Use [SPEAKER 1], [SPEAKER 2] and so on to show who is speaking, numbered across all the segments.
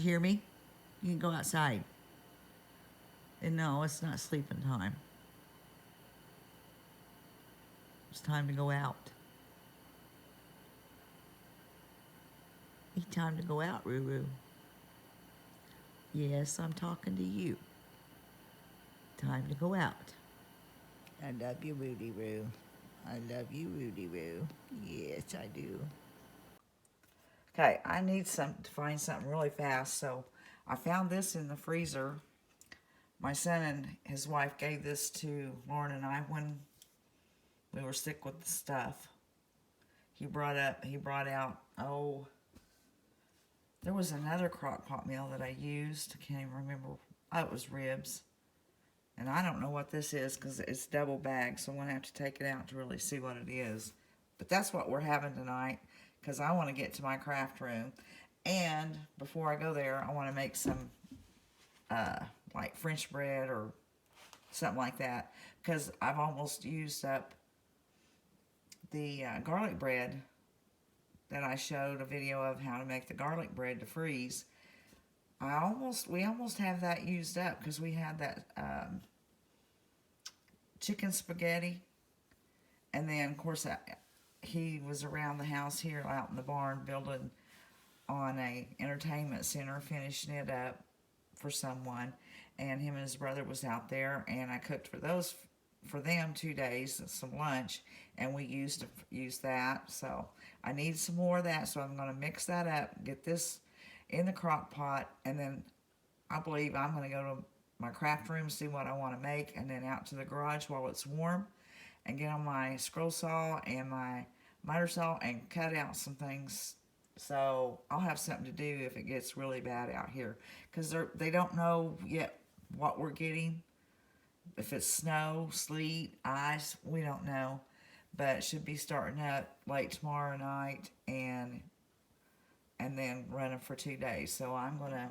[SPEAKER 1] hear me? You can go outside. And no, it's not sleeping time. It's time to go out. It's time to go out, Ruru. Yes, I'm talking to you. Time to go out. I love you, Rudy Roo. I love you, Rudy Roo. Yes, I do. Okay, I need to find something really fast, so I found this in the freezer. My son and his wife gave this to Lauren and I when we were sick with the stuff. He brought out, there was another crock pot meal that I used. I can't even remember. Oh, it was ribs. And I don't know what this is because it's double bagged, so I'm going to have to take it out to really see what it is. But that's what we're having tonight because I want to get to my craft room. And before I go there, I want to make some like French bread or something like that because I've almost used up the garlic bread that I showed a video of how to make the garlic bread to freeze. We almost have that used up because we had that chicken spaghetti, and then of course he was around the house here out in the barn building on a entertainment center, finishing it up for someone, and him and his brother was out there, and I cooked for them 2 days, some lunch, and we used that. So I need some more of that, so I'm going to mix that up, get this in the crock pot, and then I believe I'm going to go to my craft room, see what I want to make, and then out to the garage while it's warm and get on my scroll saw and my miter saw and cut out some things. So I'll have something to do if it gets really bad out here because they don't know yet what we're getting. If it's snow, sleet, ice, we don't know. But it should be starting up late tomorrow night and then running for 2 days. So I'm going to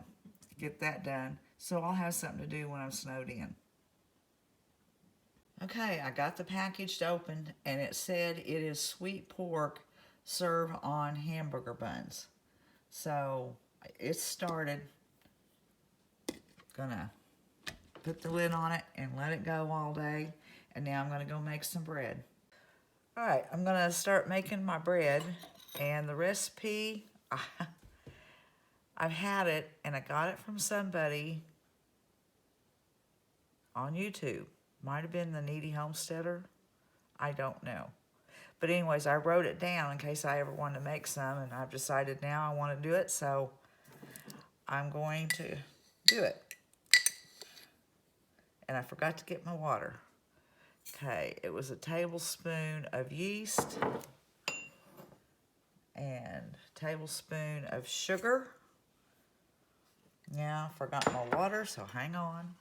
[SPEAKER 1] get that done. So I'll have something to do when I'm snowed in. Okay, I got the package opened and it said it is sweet pork served on hamburger buns. So it started. Gonna put the lid on it and let it go all day. And now I'm gonna go make some bread. All right, I'm gonna start making my bread, and the recipe, I've had it and I got it from somebody on YouTube. Might have been the Needy Homesteader. I don't know. But anyways, I wrote it down in case I ever wanted to make some, and I've decided now I want to do it, so I'm going to do it. And I forgot to get my water. Okay, it was a tablespoon of yeast and a tablespoon of sugar. Yeah, I forgot my water, so hang on.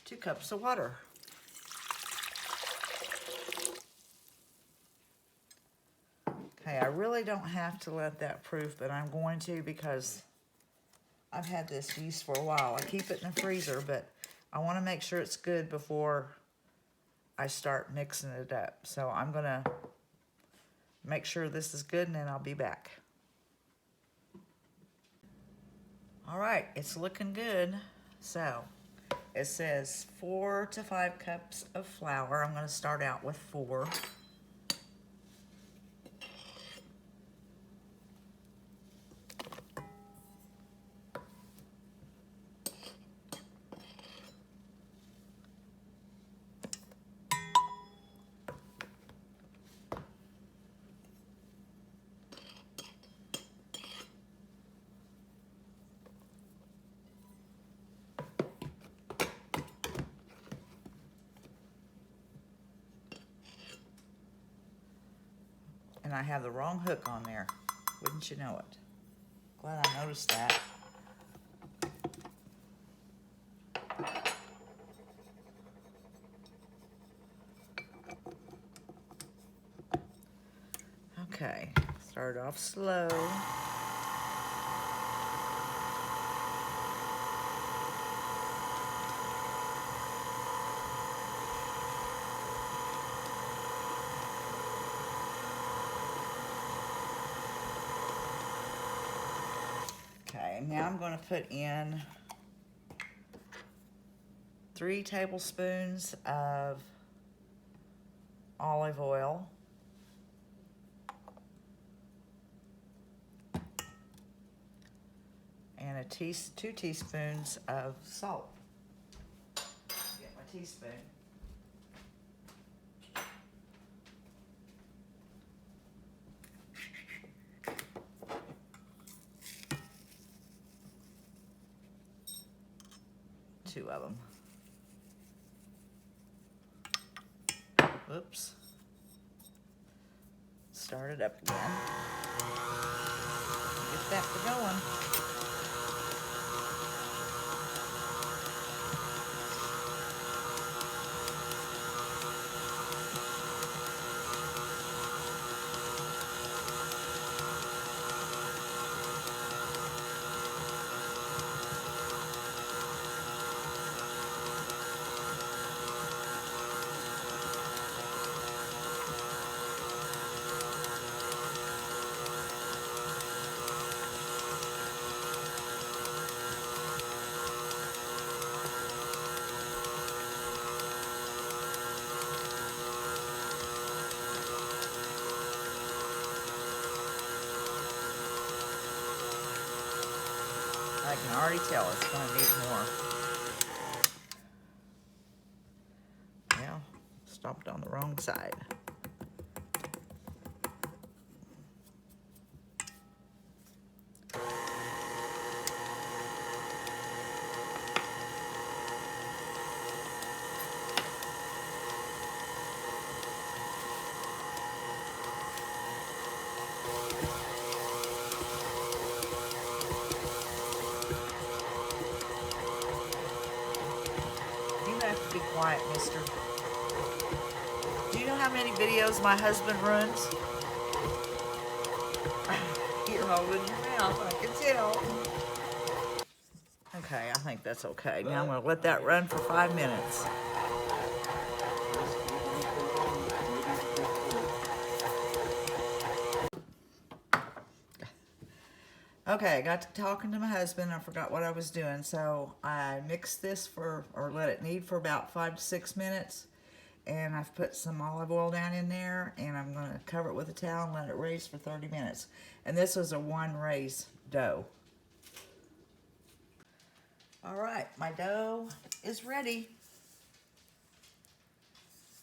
[SPEAKER 1] 2 cups of water. Okay, I really don't have to let that proof, but I'm going to because I've had this yeast for a while. I keep it in the freezer, but I want to make sure it's good before I start mixing it up. So I'm going to make sure this is good, and then I'll be back. All right, it's looking good. So it says 4 to 5 cups of flour. I'm going to start out with 4. And I have the wrong hook on there. Wouldn't you know it? Glad I noticed that. Okay, start off slow. Okay, now I'm going to put in 3 tablespoons of olive oil. And 2 teaspoons of salt. Get my teaspoon. Two of them. Oops. Start it up again. Get that going. I can already tell it's going to need more. Well, stopped on the wrong side. You have to be quiet, mister. Do you know how many videos my husband runs? You're holding your mouth, I can tell. Okay, I think that's okay. Now I'm going to let that run for 5 minutes. Okay, I got to talking to my husband. I forgot what I was doing. So I mixed this or let it knead for about 5 to 6 minutes. And I've put some olive oil down in there. And I'm going to cover it with a towel and let it raise for 30 minutes. And this was a 1 raise dough. All right, my dough is ready.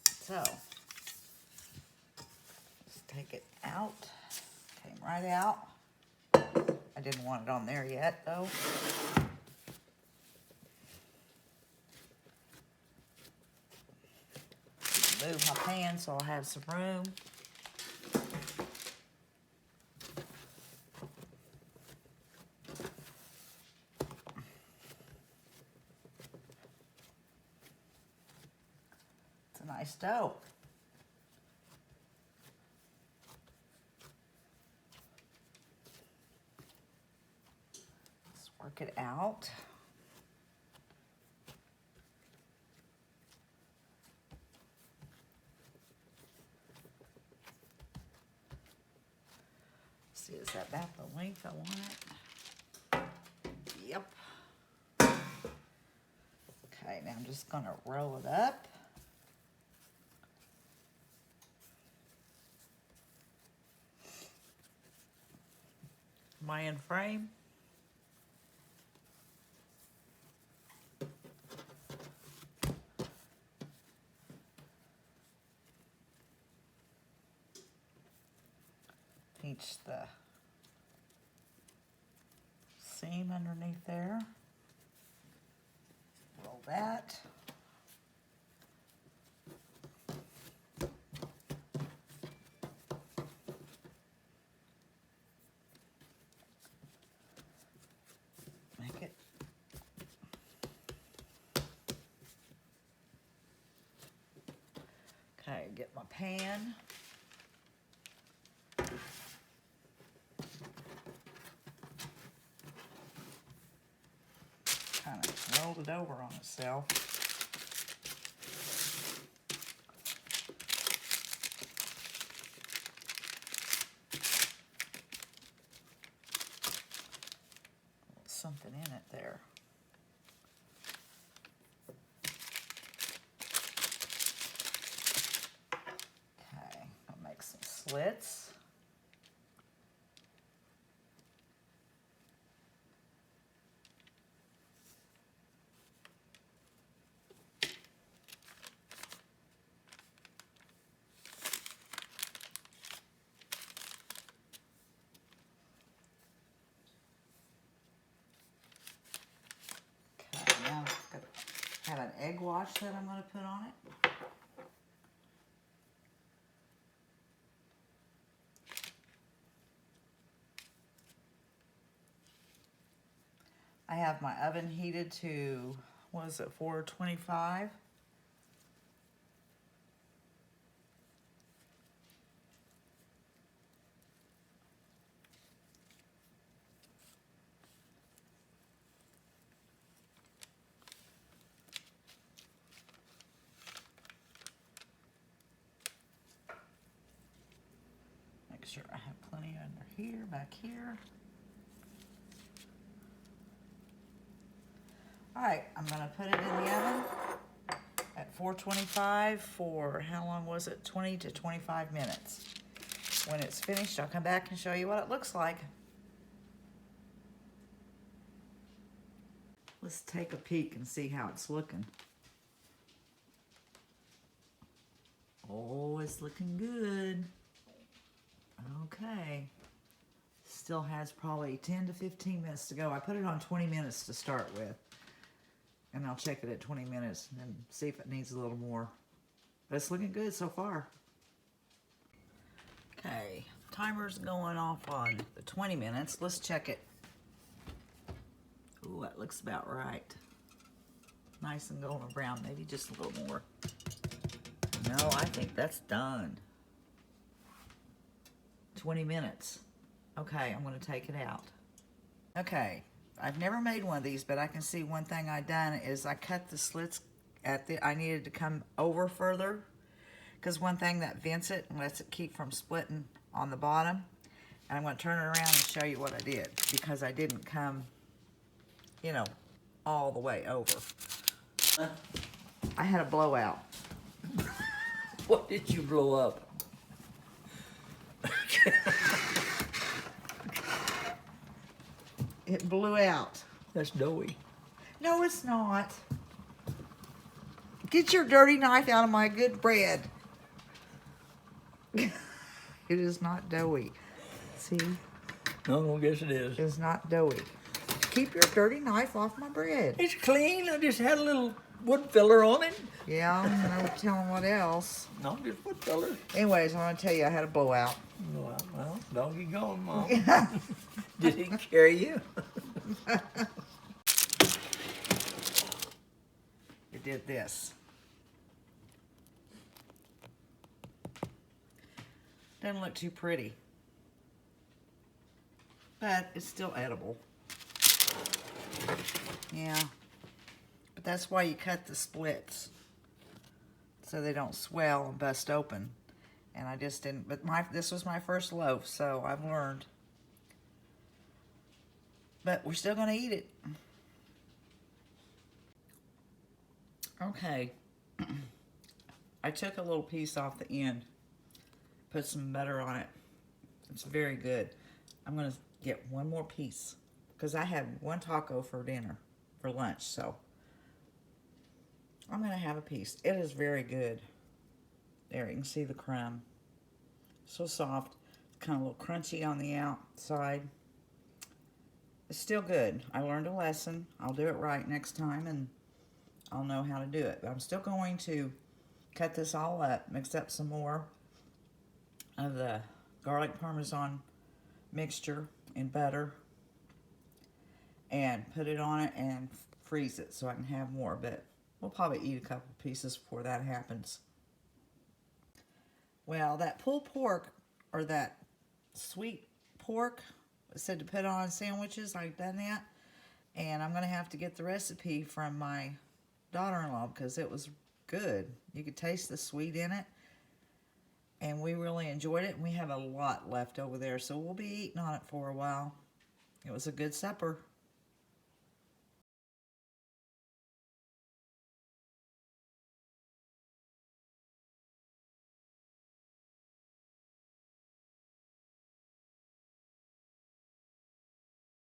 [SPEAKER 1] So, let's take it out. Came right out. I didn't want it on there yet, though. Move my pan so I'll have some room. It's a nice dough. Let's work it out. See, is that about the length I want it? Yep. Okay, now I'm just going to roll it up. Am I in frame? Pinch the seam underneath there. Roll that. Make it. Okay, get my pan. Kind of rolled it over on itself. there. Okay, I'll make some slits. Okay, now I have an egg wash that I'm going to put on it. I have my oven heated to, what is it, 425? Make sure I have plenty under here, back here. All right, I'm gonna put it in the oven at 425 for, how long was it? 20 to 25 minutes. When it's finished, I'll come back and show you what it looks like. Let's take a peek and see how it's looking. Oh, it's looking good. Okay. Still has probably 10 to 15 minutes to go. I put it on 20 minutes to start with. And I'll check it at 20 minutes and see if it needs a little more. But it's looking good so far. Okay, timer's going off on the 20 minutes. Let's check it. Ooh, that looks about right. Nice and golden brown, maybe just a little more. No, I think that's done. 20 minutes. Okay, I'm gonna take it out. Okay, I've never made one of these, but I can see one thing I done is I cut the slits I needed to come over further, because one thing that vents it and lets it keep from splitting on the bottom. And I'm gonna turn it around and show you what I did, because I didn't come, you know, all the way over. I had a blowout.
[SPEAKER 2] What did you blow up?
[SPEAKER 1] It blew out.
[SPEAKER 2] That's doughy.
[SPEAKER 1] No, it's not. Get your dirty knife out of my good bread. It is not doughy. See?
[SPEAKER 2] No, I guess it is.
[SPEAKER 1] It's not doughy. Keep your dirty knife off my bread.
[SPEAKER 2] It's clean. I just had a little wood filler on it.
[SPEAKER 1] Yeah, no telling what else.
[SPEAKER 2] No, just wood filler.
[SPEAKER 1] Anyways, I want to tell you I had a blowout.
[SPEAKER 2] Well, doggy gone, Mom. Did he carry you?
[SPEAKER 1] It did this. Doesn't look too pretty, but it's still edible. Yeah, but that's why you cut the splits, so they don't swell and bust open. And I just didn't, but this was my first loaf, so I've learned. But we're still gonna eat it. Okay, I took a little piece off the end, put some butter on it. It's very good. I'm gonna get one more piece, because I had one taco for dinner, for lunch, so I'm gonna have a piece. It is very good. There, you can see the crumb. So soft, kind of a little crunchy on the outside. It's still good. I learned a lesson. I'll do it right next time, and I'll know how to do it. But I'm still going to cut this all up, mix up some more of the garlic parmesan mixture in butter, and put it on it and freeze it so I can have more. But we'll probably eat a couple pieces before that happens. Well, that pulled pork, or that sweet pork, it said to put on sandwiches. I've done that. And I'm going to have to get the recipe from my daughter-in-law, because it was good. You could taste the sweet in it. And we really enjoyed it. And we have a lot left over there, so we'll be eating on it for a while. It was a good supper.